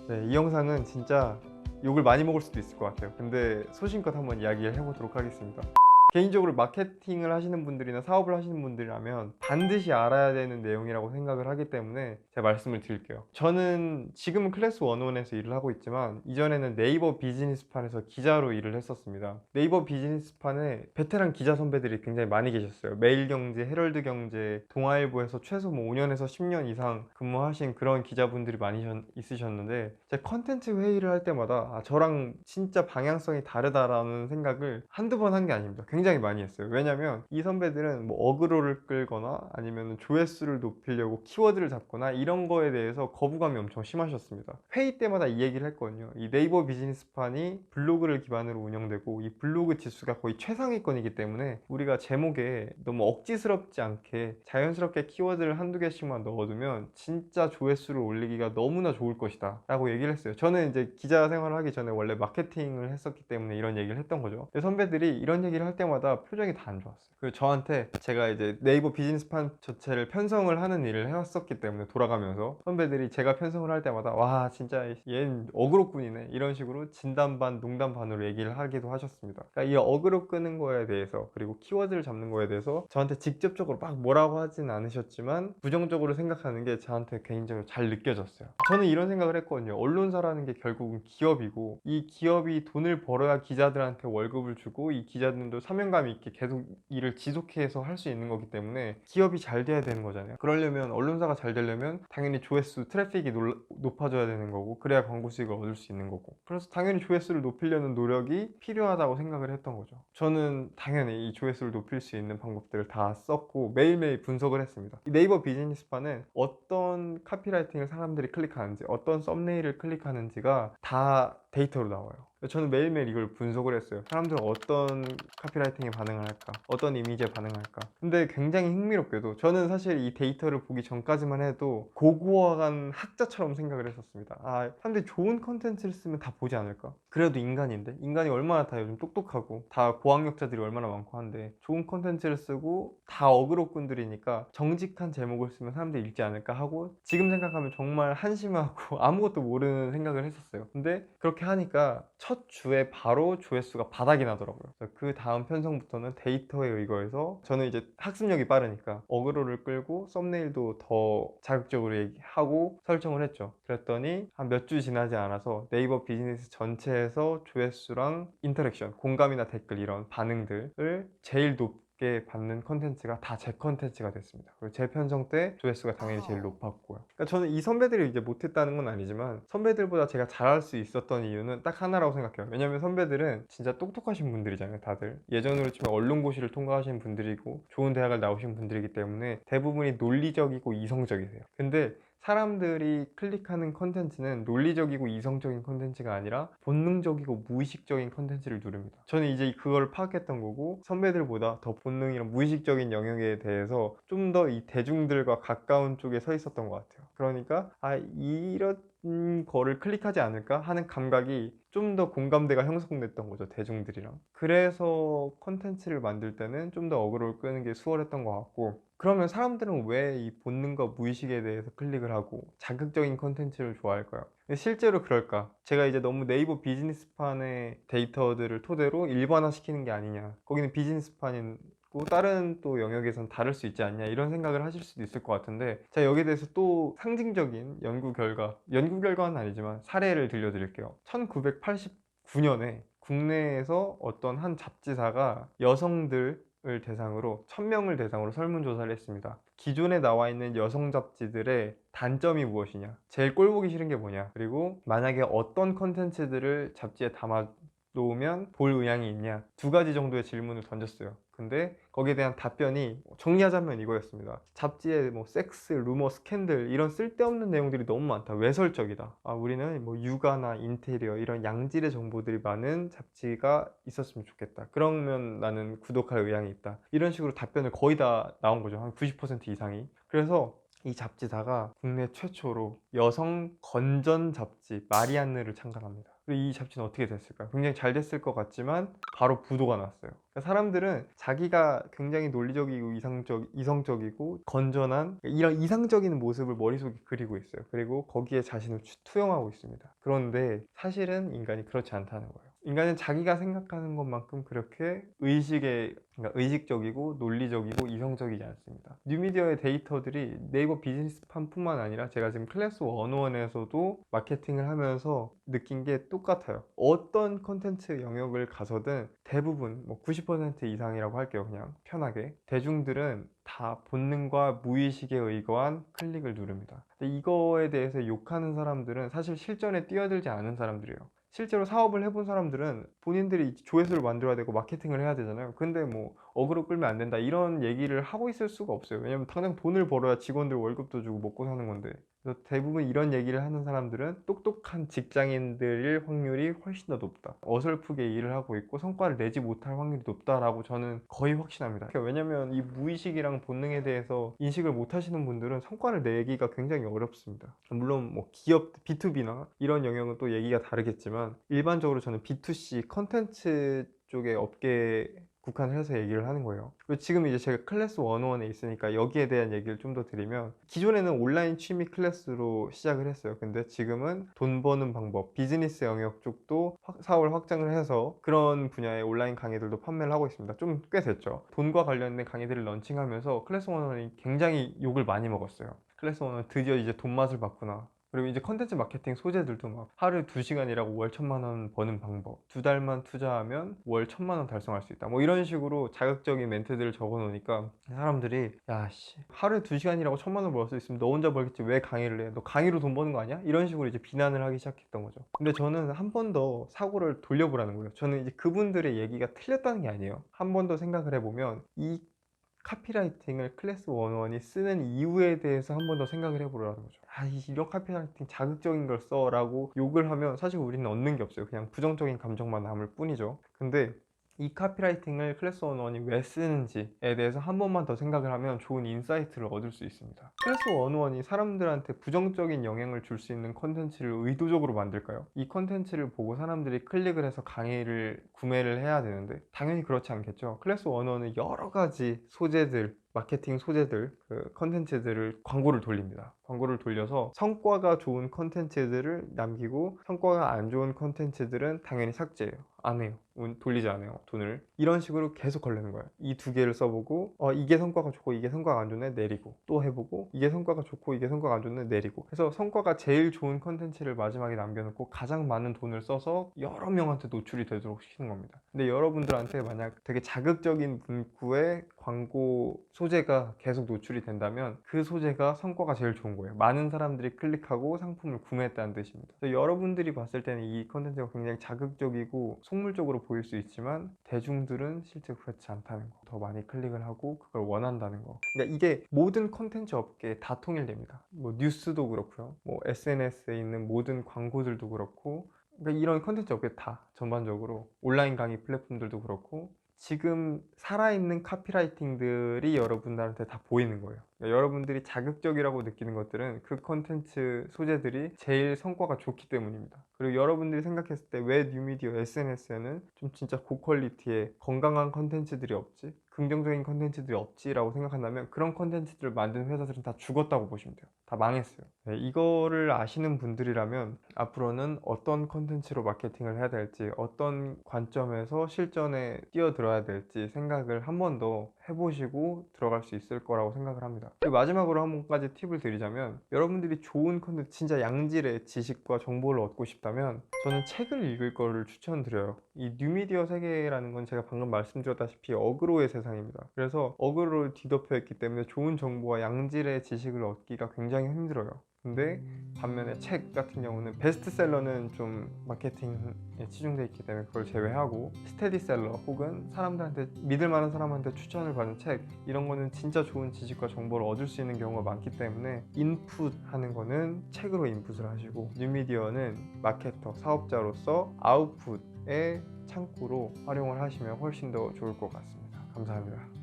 네, 이 영상은 진짜 욕을 많이 먹을 수도 있을 것 같아요. 근데 소신껏 한번 이야기를 해보도록 하겠습니다. 개인적으로 마케팅을 하시는 분들이나 사업을 하시는 분들이라면 반드시 알아야 되는 내용이라고 생각을 하기 때문에 제가 말씀을 드릴게요. 저는 지금은 클래스 101에서 일을 하고 있지만 이전에는 네이버 비즈니스판에서 기자로 일을 했었습니다. 네이버 비즈니스판에 베테랑 기자 선배들이 굉장히 많이 계셨어요. 매일경제, 헤럴드경제, 동아일보에서 최소 5년에서 10년 이상 근무하신 그런 기자분들이 많이 있으셨는데, 제가 컨텐츠 회의를 할 때마다 저랑 진짜 방향성이 다르다라는 생각을 한두 번 한 게 아닙니다. 굉장히 많이 했어요. 왜냐면 이 선배들은 뭐 어그로를 끌거나 아니면 조회수를 높이려고 키워드를 잡거나 이런 거에 대해서 거부감이 엄청 심하셨습니다. 회의 때마다 이 얘기를 했거든요. 이 네이버 비즈니스판이 블로그를 기반으로 운영되고 이 블로그 지수가 거의 최상위권이기 때문에 우리가 제목에 너무 억지스럽지 않게 자연스럽게 키워드를 한두 개씩만 넣어두면 진짜 조회수를 올리기가 너무나 좋을 것이다 라고 얘기를 했어요. 저는 이제 기자 생활을 하기 전에 원래 마케팅을 했었기 때문에 이런 얘기를 했던 거죠. 근데 선배들이 이런 얘기를 할 때마다 표정이 다 안 좋았어요. 그리고 저한테, 제가 이제 네이버 비즈니스판 자체를 편성을 하는 일을 해왔었기 때문에 돌아가면서 선배들이 제가 편성을 할 때마다 와 진짜 얘는 어그로꾼이네 이런 식으로 진담 반 농담 반으로 얘기를 하기도 하셨습니다. 그러니까 이 어그로 끄는 거에 대해서, 그리고 키워드를 잡는 거에 대해서 저한테 직접적으로 막 뭐라고 하진 않으셨지만 부정적으로 생각하는 게 저한테 개인적으로 잘 느껴졌어요. 저는 이런 생각을 했거든요. 언론사라는 게 결국은 기업이고, 이 기업이 돈을 벌어야 기자들한테 월급을 주고 이 기자들도 사명감 있게 계속 일을 지속해서 할 수 있는 거기 때문에 기업이 잘 돼야 되는 거잖아요. 그러려면, 언론사가 잘 되려면 당연히 조회수, 트래픽이 높아져야 되는 거고, 그래야 광고 수익을 얻을 수 있는 거고, 그래서 당연히 조회수를 높이려는 노력이 필요하다고 생각을 했던 거죠. 저는 당연히 이 조회수를 높일 수 있는 방법들을 다 썼고 매일매일 분석을 했습니다. 이 네이버 비즈니스판은 어떤 카피라이팅을 사람들이 클릭하는지, 어떤 썸네일을 클릭하는지가 다 데이터로 나와요. 저는 매일매일 이걸 분석을 했어요. 사람들은 어떤 카피라이팅에 반응을 할까, 어떤 이미지에 반응할까. 근데 굉장히 흥미롭게도 저는 사실 이 데이터를 보기 전까지만 해도 고고학한 학자처럼 생각을 했었습니다. 사람들이 좋은 컨텐츠를 쓰면 다 보지 않을까? 그래도 인간인데, 인간이 얼마나 다 요즘 똑똑하고 다 고학력자들이 얼마나 많고 한데 좋은 컨텐츠를 쓰고 다 어그로꾼들이니까 정직한 제목을 쓰면 사람들이 읽지 않을까 하고, 지금 생각하면 정말 한심하고 아무것도 모르는 생각을 했었어요. 근데 그렇게 하니까 첫 주에 바로 조회수가 바닥이 나더라고요. 그 다음 편성부터는 데이터에 의거해서 저는 이제 학습력이 빠르니까 어그로를 끌고 썸네일도 더 자극적으로 얘기하고 설정을 했죠. 그랬더니 한 몇 주 지나지 않아서 네이버 비즈니스 전체에서 조회수랑 인터랙션, 공감이나 댓글 이런 반응들을 제일 높게 받는 컨텐츠가 다 제 컨텐츠가 됐습니다. 그리고 제 편성 때 조회수가 당연히 제일 높았고요. 그러니까 저는 이 선배들이 이제 못했다는 건 아니지만 선배들보다 제가 잘할 수 있었던 이유는 딱 하나라고 생각해요. 왜냐면 선배들은 진짜 똑똑하신 분들이잖아요. 다들 예전으로 치면 언론고시를 통과하신 분들이고 좋은 대학을 나오신 분들이기 때문에 대부분이 논리적이고 이성적이세요. 근데 사람들이 클릭하는 컨텐츠는 논리적이고 이성적인 컨텐츠가 아니라 본능적이고 무의식적인 컨텐츠를 누릅니다. 저는 이제 그걸 파악했던 거고, 선배들보다 더 본능이랑 무의식적인 영역에 대해서 좀 더 이 대중들과 가까운 쪽에 서 있었던 것 같아요. 그러니까 이런 거를 클릭하지 않을까 하는 감각이 좀 더 공감대가 형성됐던 거죠, 대중들이랑. 그래서 컨텐츠를 만들 때는 좀 더 어그로를 끄는 게 수월했던 것 같고, 그러면 사람들은 왜 이 본능과 무의식에 대해서 클릭을 하고 자극적인 컨텐츠를 좋아할까요? 실제로 그럴까? 제가 이제 너무 네이버 비즈니스판의 데이터들을 토대로 일반화시키는 게 아니냐, 거기는 비즈니스판이고 다른 또 영역에선 다를 수 있지 않냐, 이런 생각을 하실 수도 있을 것 같은데, 제가 여기에 대해서 또 상징적인 연구 결과는 아니지만 사례를 들려드릴게요. 1989년에 국내에서 어떤 한 잡지사가 여성들을 대상으로 1000명을 대상으로 설문조사를 했습니다. 기존에 나와 있는 여성 잡지들의 단점이 무엇이냐, 제일 꼴보기 싫은 게 뭐냐, 그리고 만약에 어떤 컨텐츠들을 잡지에 담아 놓으면 볼 의향이 있냐, 두 가지 정도의 질문을 던졌어요. 근데 거기에 대한 답변이 정리하자면 이거였습니다. 잡지에 뭐 섹스, 루머, 스캔들 이런 쓸데없는 내용들이 너무 많다. 외설적이다. 우리는 뭐 육아나 인테리어 이런 양질의 정보들이 많은 잡지가 있었으면 좋겠다. 그러면 나는 구독할 의향이 있다. 이런 식으로 답변을 거의 다 나온 거죠. 한 90% 이상이. 그래서 이 잡지사가 국내 최초로 여성 건전 잡지 마리안느를 창간합니다. 그리고 이 잡지는 어떻게 됐을까요? 굉장히 잘 됐을 것 같지만 바로 부도가 났어요. 그러니까 사람들은 자기가 굉장히 논리적이고 이성적이고 건전한 이런 이상적인 모습을 머릿속에 그리고 있어요. 그리고 거기에 자신을 투영하고 있습니다. 그런데 사실은 인간이 그렇지 않다는 거예요. 인간은 자기가 생각하는 것만큼 그렇게 그러니까 의식적이고 논리적이고 이성적이지 않습니다. 뉴미디어의 데이터들이 네이버 비즈니스판뿐만 아니라 제가 지금 클래스 101에서도 마케팅을 하면서 느낀 게 똑같아요. 어떤 컨텐츠 영역을 가서든 대부분 뭐 90% 이상이라고 할게요. 그냥 편하게 대중들은 다 본능과 무의식에 의거한 클릭을 누릅니다. 근데 이거에 대해서 욕하는 사람들은 사실 실전에 뛰어들지 않은 사람들이에요. 실제로 사업을 해본 사람들은 본인들이 조회수를 만들어야 되고 마케팅을 해야 되잖아요. 근데 뭐 어그로 끌면 안 된다 이런 얘기를 하고 있을 수가 없어요. 왜냐면 당장 돈을 벌어야 직원들 월급도 주고 먹고 사는 건데. 그래서 대부분 이런 얘기를 하는 사람들은 똑똑한 직장인들일 확률이 훨씬 더 높다. 어설프게 일을 하고 있고 성과를 내지 못할 확률이 높다라고 저는 거의 확신합니다. 왜냐면 이 무의식이랑 본능에 대해서 인식을 못 하시는 분들은 성과를 내기가 굉장히 어렵습니다. 물론 뭐 기업 B2B나 이런 영역은 또 얘기가 다르겠지만 일반적으로 저는 B2C 컨텐츠 쪽의 업계 국한을 해서 얘기를 하는 거예요. 그리고 지금 이제 제가 클래스 101에 있으니까 여기에 대한 얘기를 좀 더 드리면 기존에는 온라인 취미 클래스로 시작을 했어요. 근데 지금은 돈 버는 방법, 비즈니스 영역 쪽도 사업을 확장을 해서 그런 분야의 온라인 강의들도 판매를 하고 있습니다. 좀 꽤 됐죠. 돈과 관련된 강의들을 런칭하면서 클래스 101이 굉장히 욕을 많이 먹었어요. 클래스 101은 드디어 이제 돈 맛을 봤구나. 그리고 이제 컨텐츠 마케팅 소재들도 막 하루에 2시간 일하고 월 1,000만 원 버는 방법, 2달만 투자하면 월 1,000만 원 달성할 수 있다, 뭐 이런 식으로 자극적인 멘트들을 적어 놓으니까 사람들이 야씨 하루에 2시간 일하고 1,000만 원 벌 수 있으면 너 혼자 벌겠지 왜 강의를 해? 너 강의로 돈 버는 거 아니야? 이런 식으로 이제 비난을 하기 시작했던 거죠. 근데 저는 한 번 더 사고를 돌려보라는 거예요. 저는 이제 그분들의 얘기가 틀렸다는 게 아니에요. 한 번 더 생각을 해보면 이 카피라이팅을 클래스 101이 쓰는 이유에 대해서 한 번 더 생각을 해보라는 거죠. 이런 카피라이팅 자극적인 걸 써 라고 욕을 하면 사실 우리는 얻는 게 없어요. 그냥 부정적인 감정만 남을 뿐이죠. 근데 이 카피라이팅을 클래스 101이 왜 쓰는지에 대해서 한 번만 더 생각을 하면 좋은 인사이트를 얻을 수 있습니다. 클래스 101이 사람들한테 부정적인 영향을 줄 수 있는 컨텐츠를 의도적으로 만들까요? 이 컨텐츠를 보고 사람들이 클릭을 해서 강의를 구매를 해야 되는데 당연히 그렇지 않겠죠. 클래스 101은 여러 가지 소재들, 마케팅 소재들, 그 컨텐츠들을 광고를 돌립니다. 광고를 돌려서 성과가 좋은 컨텐츠들을 남기고 성과가 안 좋은 컨텐츠들은 당연히 삭제해요. 안 해요. 돌리지 않아요. 돈을. 이런 식으로 계속 걸리는 거예요. 이 두 개를 써보고 이게 성과가 좋고 이게 성과가 안 좋네 내리고 또 해보고 이게 성과가 좋고 이게 성과가 안 좋네 내리고 그래서 성과가 제일 좋은 컨텐츠를 마지막에 남겨놓고 가장 많은 돈을 써서 여러 명한테 노출이 되도록 시키는 겁니다. 근데 여러분들한테 만약 되게 자극적인 문구의 광고 소재가 계속 노출이 된다면 그 소재가 성과가 제일 좋은 거예요. 많은 사람들이 클릭하고 상품을 구매했다는 뜻입니다. 그래서 여러분들이 봤을 때는 이 컨텐츠가 굉장히 자극적이고 속물적으로 보일 수 있지만 대중들은 실제 그렇지 않다는 거. 더 많이 클릭을 하고 그걸 원한다는 거. 그러니까 이게 모든 컨텐츠 업계에 다 통일됩니다. 뭐 뉴스도 그렇고요. 뭐 SNS에 있는 모든 광고들도 그렇고 그러니까 이런 컨텐츠 업계 다 전반적으로 온라인 강의 플랫폼들도 그렇고 지금 살아있는 카피라이팅들이 여러분들한테 다 보이는 거예요. 그러니까 여러분들이 자극적이라고 느끼는 것들은 그 컨텐츠 소재들이 제일 성과가 좋기 때문입니다. 그리고 여러분들이 생각했을 때 왜 뉴미디어 SNS에는 좀 진짜 고퀄리티의 건강한 컨텐츠들이 없지? 긍정적인 컨텐츠들이 없지라고 생각한다면 그런 컨텐츠들을 만든 회사들은 다 죽었다고 보시면 돼요. 다 망했어요. 네, 이거를 아시는 분들이라면 앞으로는 어떤 컨텐츠로 마케팅을 해야 될지 어떤 관점에서 실전에 뛰어들어야 될지 생각을 한 번 더 해보시고 들어갈 수 있을 거라고 생각을 합니다. 그리고 마지막으로 한 가지 팁을 드리자면 여러분들이 좋은 컨텐츠 진짜 양질의 지식과 정보를 얻고 싶다면 저는 책을 읽을 거를 추천드려요. 이 뉴미디어 세계라는 건 제가 방금 말씀드렸다시피 어그로의 세상입니다. 그래서 어그로를 뒤덮여 있기 때문에 좋은 정보와 양질의 지식을 얻기가 굉장히 힘들어요. 근데 반면에 책 같은 경우는 베스트셀러는 좀 마케팅에 치중되어 있기 때문에 그걸 제외하고 스테디셀러 혹은 사람들한테 믿을 만한 사람한테 추천을 받은 책 이런 거는 진짜 좋은 지식과 정보를 얻을 수 있는 경우가 많기 때문에 인풋 하는 거는 책으로 인풋을 하시고 뉴미디어는 마케터, 사업자로서 아웃풋의 창구로 활용을 하시면 훨씬 더 좋을 것 같습니다. 감사합니다.